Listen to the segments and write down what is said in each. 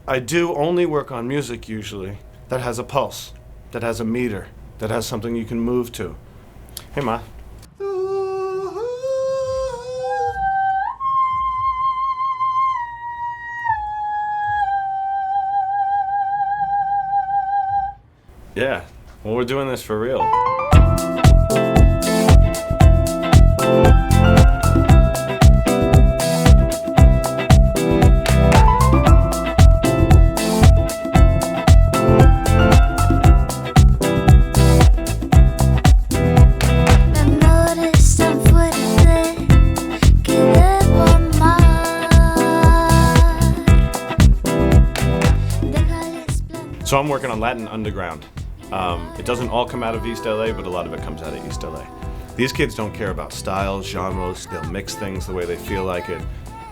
I do only work on music usually that has a pulse, that has a meter, that has something you can move to. Hey, Ma. Yeah, well, we're doing this for real. So I'm working on Latin Underground. It doesn't all come out of East LA, but a lot of it comes out of East LA. These kids don't care about styles, genres, they'll mix things the way they feel like it.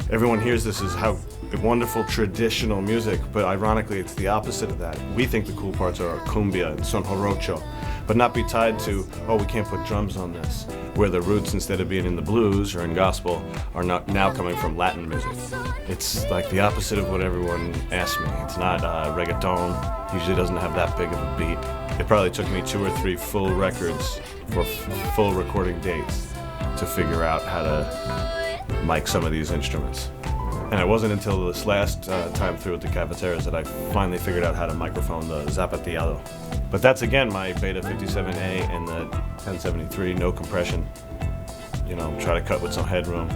Everyone hears this as how wonderful traditional music, but ironically it's the opposite of that. We think the cool parts are cumbia and son jarocho, but not be tied to, oh, we can't put drums on this, where the roots, instead of being in the blues or in gospel, are not now coming from Latin music. It's like the opposite of what everyone asks me. It's not reggaeton, usually doesn't have that big of a beat. It probably took me 2 or 3 full records for full recording dates to figure out how to mic some of these instruments. And it wasn't until this last time through at the cafeterias that I finally figured out how to microphone the zapateado. But that's again my Beta 57A and the 1073, no compression. You know, try to cut with some headroom.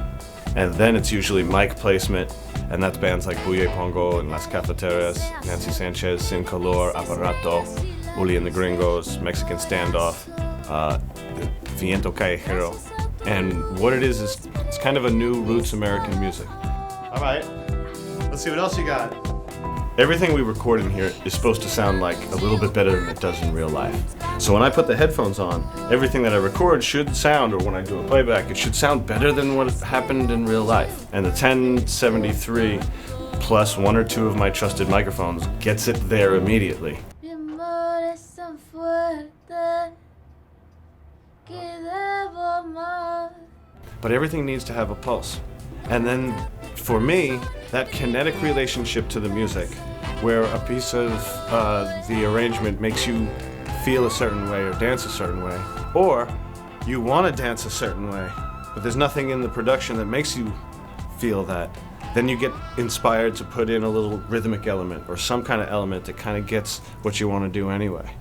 And then it's usually mic placement, and that's bands like Buye Pongo and Las Cafeterias, Nancy Sanchez, Sin Color, Aparato, Uli and the Gringos, Mexican Standoff, the Viento Callejero. And what it is it's kind of a new roots American music. All right, let's see what else you got. Everything we record in here is supposed to sound like a little bit better than it does in real life. So when I put the headphones on, everything that I record should sound, or when I do a playback, it should sound better than what happened in real life. And the 1073 plus 1 or 2 of my trusted microphones gets it there immediately. But everything needs to have a pulse. And then for me, that kinetic relationship to the music, where a piece of the arrangement makes you feel a certain way or dance a certain way, or you want to dance a certain way, but there's nothing in the production that makes you feel that, then you get inspired to put in a little rhythmic element or some kind of element that kind of gets what you want to do anyway.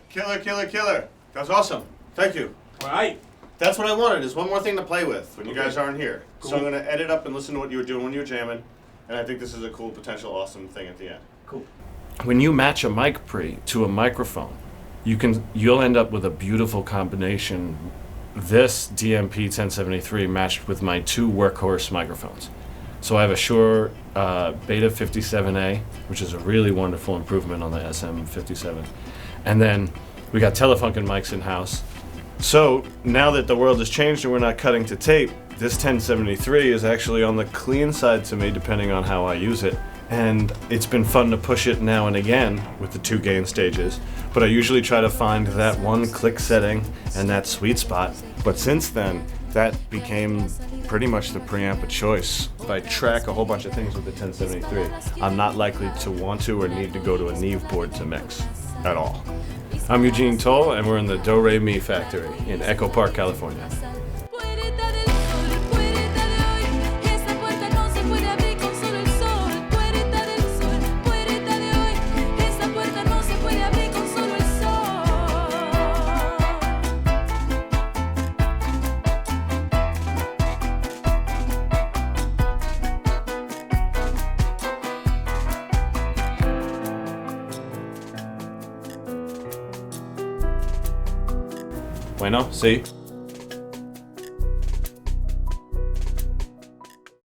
Killer, killer, killer. That was awesome. Thank you. All right. That's what I wanted, is one more thing to play with when you guys aren't here. Cool. So I'm going to edit up and listen to what you were doing when you were jamming, and I think this is a cool, potential, awesome thing at the end. Cool. When you match a mic pre to a microphone, you'll end up with a beautiful combination. This DMP 1073 matched with my 2 workhorse microphones. So I have a Shure Beta 57A, which is a really wonderful improvement on the SM57. And then we got Telefunken mics in-house. So now that the world has changed and we're not cutting to tape, this 1073 is actually on the clean side to me, depending on how I use it. And it's been fun to push it now and again with the 2 gain stages. But I usually try to find that one click setting and that sweet spot. But since then, that became pretty much the preamp of choice. If I track a whole bunch of things with the 1073, I'm not likely to want to or need to go to a Neve board to mix at all. I'm Eugene Toale, and we're in the Do Re Mi factory in Echo Park, California. Bueno, sí.